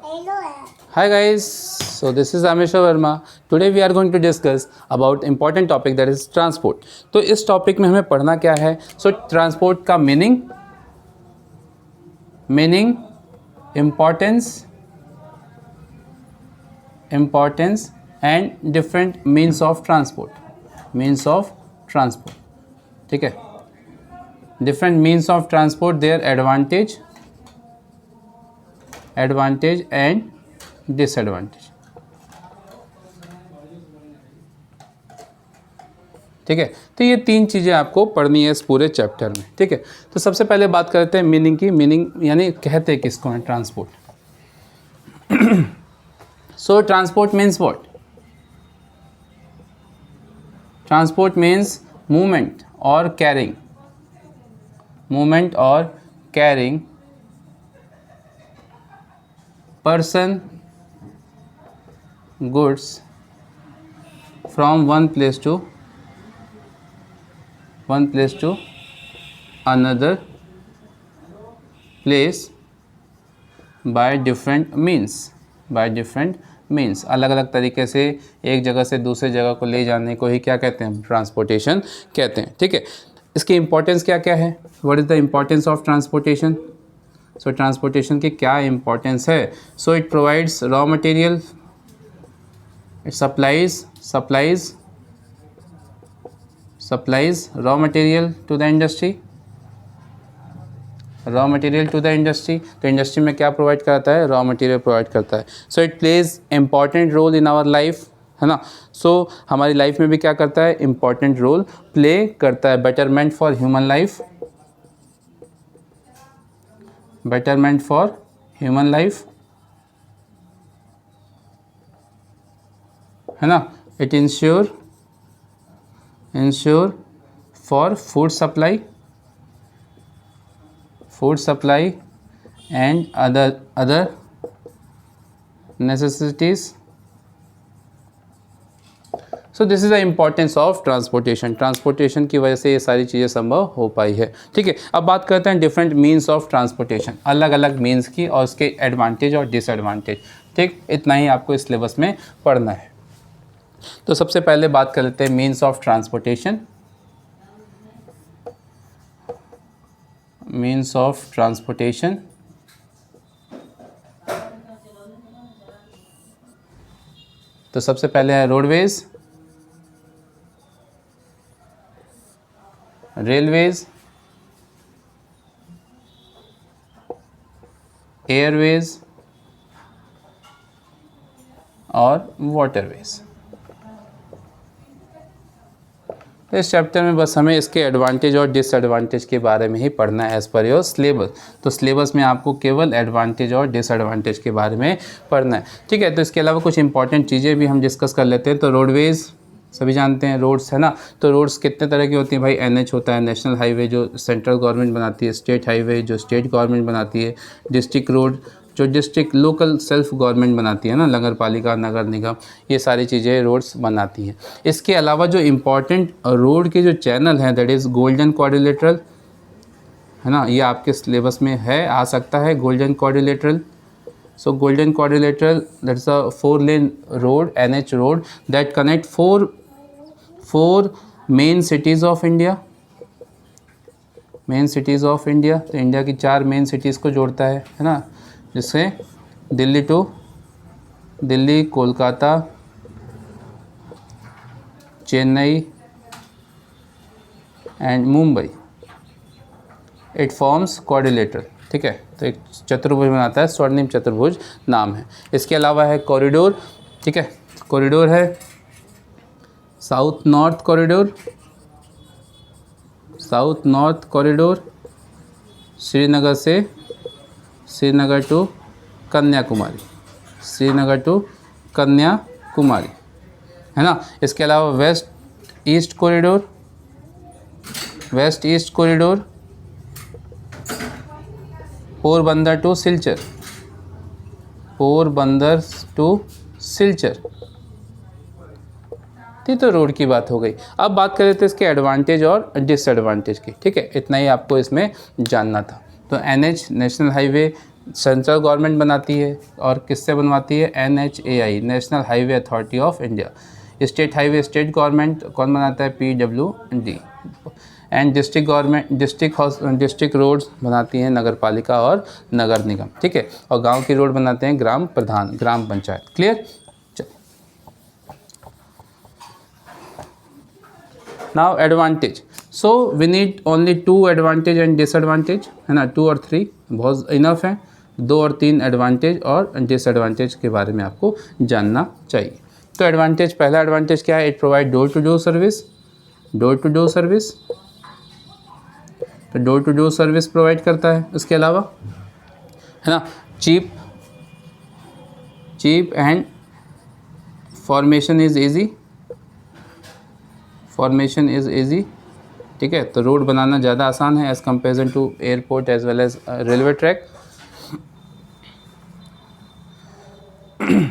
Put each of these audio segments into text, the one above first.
Hi guys, so this is Amesha Verma. Today we are going to discuss about important topic that is transport. तो इस topic में हमें पढ़ना क्या है? So ट्रांसपोर्ट का meaning, importance and different means of transport, ठीक है. Different means of transport, their advantage and disadvantage. ठीक है, तो ये तीन चीज़ें आपको पढ़नी है इस पूरे चैप्टर में. ठीक है, तो सबसे पहले बात करते हैं मीनिंग की. मीनिंग यानी कहते हैं किसको है transport. So transport means what? Transport means movement और carrying person, goods from one place to another place by different means. अलग अलग तरीके से एक जगह से दूसरे जगह को ले जाने को ही क्या कहते हैं? ट्रांसपोर्टेशन कहते हैं. ठीक है, इसकी इंपॉर्टेंस क्या क्या है? What is the importance of transportation? So transportation की क्या इम्पोर्टेंस है? So it provides raw material, it supplies raw material to the industry. तो इंडस्ट्री में क्या प्रोवाइड करता है? रॉ मटेरियल प्रोवाइड करता है. So it plays important role in our life, है ना. सो हमारी लाइफ में भी क्या करता है? इम्पॉर्टेंट रोल प्ले करता है. बेटरमेंट फॉर ह्यूमन लाइफ, है ना. It ensure for food supply and other necessities. So this is the importance of transportation की वजह से ये सारी चीज़ें संभव हो पाई है. ठीक है, अब बात करते हैं डिफरेंट मीन्स ऑफ ट्रांसपोर्टेशन, अलग अलग मीन्स की और उसके एडवांटेज और डिसएडवांटेज. ठीक, इतना ही आपको इस सिलेबस में पढ़ना है. तो सबसे पहले बात कर लेते हैं मीन्स ऑफ ट्रांसपोर्टेशन. तो सबसे पहले है रोडवेज, रेलवेज, एयरवेज और वाटरवेज. इस चैप्टर में बस हमें इसके एडवांटेज और डिसएडवांटेज के बारे में ही पढ़ना है एज पर योर सिलेबस. तो सिलेबस में आपको केवल एडवांटेज और डिसएडवांटेज के बारे में पढ़ना है. ठीक है, तो इसके अलावा कुछ इंपॉर्टेंट चीज़ें भी हम डिस्कस कर लेते हैं. तो रोडवेज सभी जानते हैं, रोड्स, है ना. तो रोड्स कितने तरह की होती हैं भाई? NH होता है, नेशनल हाईवे जो सेंट्रल गवर्नमेंट बनाती है, स्टेट हाईवे जो स्टेट गवर्नमेंट बनाती है, डिस्ट्रिक्ट रोड जो डिस्ट्रिक्ट लोकल सेल्फ गवर्नमेंट बनाती है ना, नगर पालिका, नगर निगम, ये सारी चीज़ें रोड्स बनाती हैं. इसके अलावा जो इम्पॉर्टेंट रोड के जो चैनल हैं दैट इज़ गोल्डन क्वाड्रिलेटरल, है ना. ये आपके सिलेबस में है, आ सकता है golden quadrilateral. So golden quadrilateral, that's a 4-lane road, NH road that connect four main cities of India. तो इंडिया की 4 मेन सिटीज़ को जोड़ता है ना, जिससे Delhi, Kolkata, Chennai and Mumbai. It forms quadrilateral. ठीक है, तो एक चतुर्भुज बनाता है, स्वर्णिम चतुर्भुज नाम है. इसके अलावा है कॉरिडोर. ठीक है, कॉरिडोर है south north corridor, Srinagar to Kanyakumari, है ना. इसके अलावा west east corridor, Porbandar to Silchar. तो रोड की बात हो गई. अब बात कर लेते हैं इसके एडवांटेज और डिसएडवांटेज की. ठीक है, इतना ही आपको इसमें जानना था. तो NH national highway central government बनाती है और किससे बनवाती है? NHAI, national highway authority of India. State highway state government कौन बनाता है? PWD। And district government district roads बनाती हैं नगर पालिका और नगर निगम, ठीक है। और गांव की रोड बनाते हैं ग्राम प्रधान, ग्राम panchayat. Clear? Now advantage. So we need only 2 advantage and disadvantage, है ना, 2 और 3 बहुत इनफ है। 2 और 3 एडवांटेज और डिसएडवांटेज के बारे में आपको जानना चाहिए। तो एडवांटेज, पहला एडवांटेज क्या है? It provide door to door service. Door to door service, तो door to door service provide करता है। इसके अलावा, है ना, cheap and formation is easy, formation is easy, ठीक है। तो रोड बनाना ज़्यादा आसान है as comparison to airport as well as railway track, है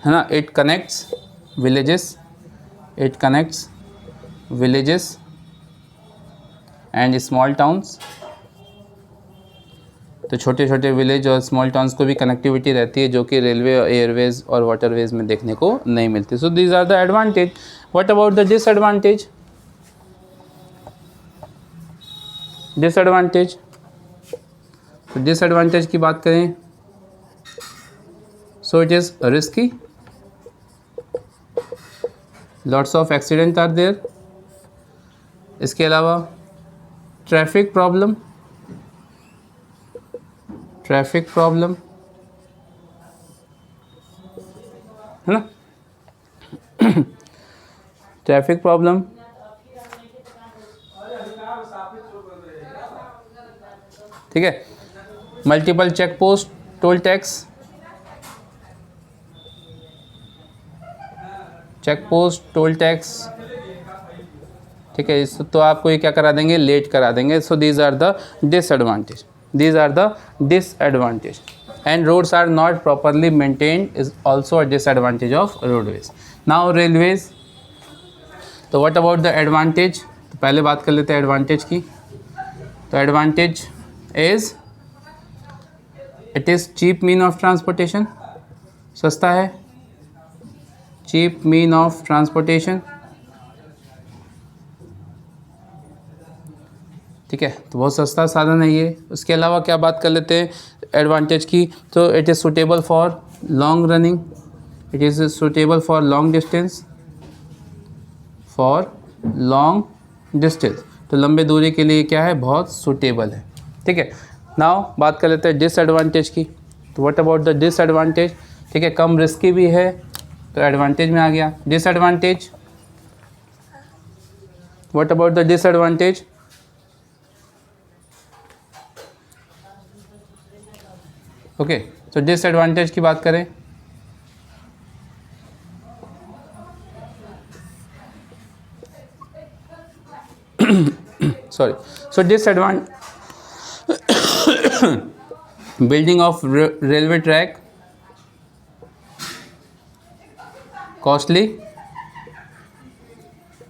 ना। It connects villages and small towns, तो छोटे छोटे विलेज और स्मॉल टाउन्स को भी कनेक्टिविटी रहती है जो कि रेलवे, एयरवेज और वाटरवेज में देखने को नहीं मिलती। So these are the advantage. What about the disadvantage? Disadvantage, तो डिसएडवांटेज की बात करें, so it is risky, lots of accident are there. इसके अलावा ट्रैफिक प्रॉब्लम, है ना, ट्रैफिक प्रॉब्लम, ठीक है। Multiple check post, toll tax, ठीक है। इस तो आपको ये क्या करा देंगे? लेट करा देंगे। So these are the disadvantage, and roads are not properly maintained is also a disadvantage of roadways. Now railways, तो व्हाट अबाउट द एडवांटेज? तो पहले बात कर लेते हैं एडवांटेज की। तो advantage is it is cheap mean of transportation, सस्ता है, चीप मीन ऑफ ट्रांसपोर्टेशन, ठीक है। तो बहुत सस्ता साधन है ये। उसके अलावा क्या बात कर लेते हैं एडवांटेज की? तो it is suitable for long running, it is suitable for long distance, तो लंबे दूरी के लिए क्या है? बहुत सुटेबल है, ठीक है। नाउ बात कर लेते हैं डिसएडवांटेज की। तो व्हाट अबाउट द डिसएडवांटेज? ठीक है, कम रिस्की भी है, तो एडवांटेज में आ गया। Disadvantage, what about the disadvantage? Okay, तो डिसएडवांटेज की बात करें, sorry, so disadvantage, building of railway track costly,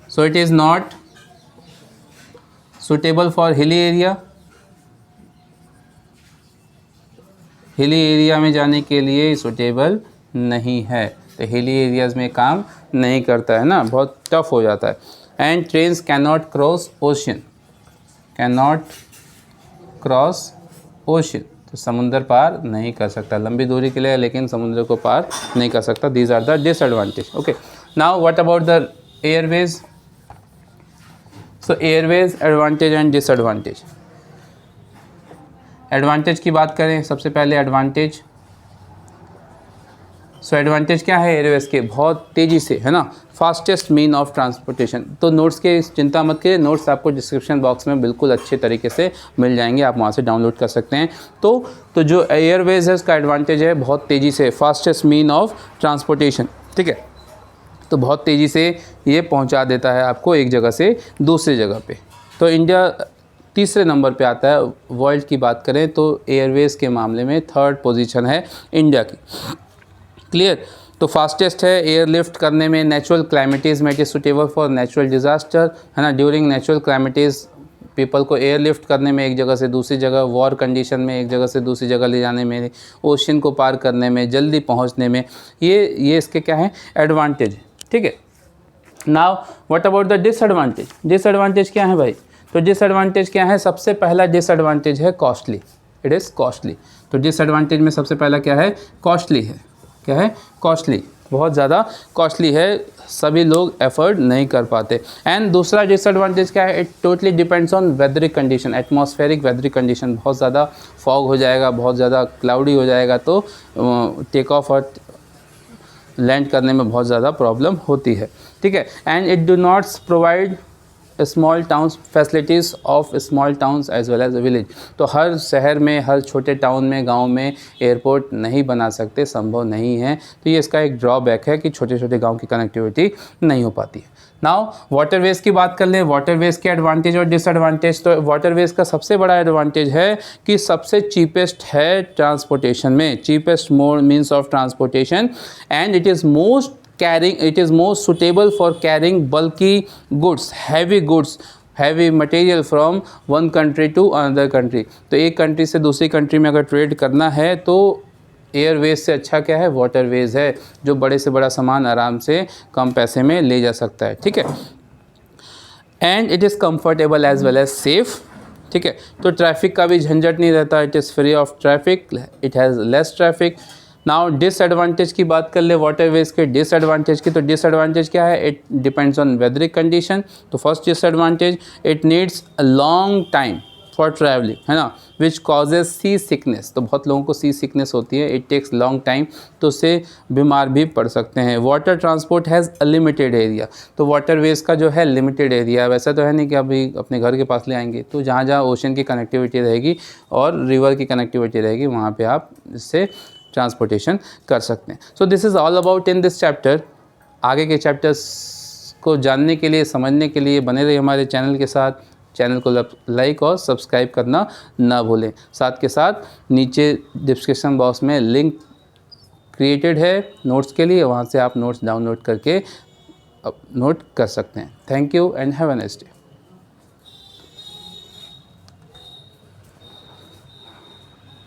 so it is not suitable for hilly area, hilly area में जाने के लिए सूटेबल नहीं है, तो हिली एरियाज़ में काम नहीं करता है ना, बहुत टफ हो जाता है। And trains can not cross ocean, तो समुंदर पार नहीं कर सकता, लंबी दूरी के लिए लेकिन समुद्र को पार नहीं कर सकता। These are the disadvantage. Okay, now what about the airways? So airways advantage and disadvantage. Advantage की बात करें, सबसे पहले एडवांटेज, सो एडवांटेज क्या है एयरवेज के? बहुत तेज़ी से, है ना, फास्टेस्ट मीन ऑफ ट्रांसपोर्टेशन। तो नोट्स के चिंता मत करिए, नोट्स आपको डिस्क्रिप्शन बॉक्स में बिल्कुल अच्छे तरीके से मिल जाएंगे, आप वहाँ से डाउनलोड कर सकते हैं। तो जो एयरवेज है उसका एडवांटेज है बहुत तेज़ी से, फास्टेस्ट मीन ऑफ ट्रांसपोर्टेशन, ठीक है। तो बहुत तेज़ी से ये पहुँचा देता है आपको एक जगह से दूसरी जगह पे। तो इंडिया तीसरे नंबर पे आता है। वर्ल्ड की बात करें तो एयरवेज के मामले में 3rd पोजीशन है इंडिया की। क्लियर? तो फास्टेस्ट है, एयरलिफ्ट करने में, नेचुरल क्लाइमेटीज़ में it is suitable for natural disaster, है ना, ड्यूरिंग नेचुरल क्लाइमेटीज़ पीपल को एयरलिफ्ट करने में, एक जगह से दूसरी जगह, वॉर कंडीशन में एक जगह से दूसरी जगह ले जाने में, ओशन को पार करने में, जल्दी पहुंचने में, ये इसके क्या है, एडवांटेज। ठीक है, now what about the disadvantage. Disadvantage क्या है भाई? तो डिसएडवांटेज क्या है? सबसे पहला डिसएडवांटेज है कॉस्टली, इट इज़ कॉस्टली। तो डिसएडवांटेज में सबसे पहला क्या है? कॉस्टली है। क्या है? कॉस्टली, बहुत ज़्यादा कॉस्टली है, सभी लोग एफर्ड नहीं कर पाते। एंड दूसरा डिसएडवांटेज क्या है? It totally depends on weatheric condition, atmospheric weatheric condition. बहुत ज़्यादा फॉग हो जाएगा, बहुत ज़्यादा क्लाउडी हो जाएगा तो टेक ऑफ और लैंड करने में बहुत ज़्यादा प्रॉब्लम होती है। ठीक है, and it do not provide small towns facilities of small towns as well as village. तो हर शहर में, हर छोटे टाउन में, गांव में एयरपोर्ट नहीं बना सकते, संभव नहीं है। तो ये इसका एक ड्रॉबैक है कि छोटे छोटे गांव की कनेक्टिविटी नहीं हो पाती है। नाउ वाटरवेज की बात कर लें, वाटरवेज के एडवांटेज और डिसएडवांटेज। तो वाटरवेज का सबसे बड़ा एडवांटेज है कि सबसे चीपेस्ट है ट्रांसपोर्टेशन में, cheapest mode means of transportation, and it is most suitable for carrying bulky goods, heavy material from one country to another country। तो एक कंट्री से दूसरी कंट्री में अगर ट्रेड करना है तो एयरवेज से अच्छा क्या है? वाटरवेज है, जो बड़े से बड़ा सामान आराम से कम पैसे में ले जा सकता है। ठीक है, and it is comfortable as well as safe. ठीक है, तो ट्रैफिक का भी झंझट नहीं रहता, it is free of traffic, it has less traffic. Now disadvantage की बात कर ले वाटरवेज के डिसएडवांटेज की। तो डिसएडवांटेज क्या है? It depends on weatheric condition. तो first disadvantage, it needs a long time for travelling, है ना, विच कॉजेज सी सिकनेस। तो बहुत लोगों को सी सिकनेस होती है, इट टेक्स लॉन्ग टाइम, तो उससे बीमार भी पड़ सकते हैं। Water transport has a limited area. तो वाटरवेज का जो है लिमिटेड एरिया, वैसा तो है नहीं कि अभी अपने घर के पास ले आएंगे। तो जहाँ जहाँ ओशन की कनेक्टिविटी रहेगी और रिवर की कनेक्टिविटी रहेगी, वहाँ पर आप इससे ट्रांसपोर्टेशन कर सकते हैं। So this is all about in this chapter. आगे के चैप्टर्स को जानने के लिए, समझने के लिए बने रहिए हमारे चैनल के साथ। चैनल को लाइक और सब्सक्राइब करना ना भूलें। साथ के साथ नीचे डिस्क्रिप्शन बॉक्स में लिंक क्रिएटेड है नोट्स के लिए, वहाँ से आप नोट्स डाउनलोड करके नोट कर सकते हैं। Thank you and have a nice day.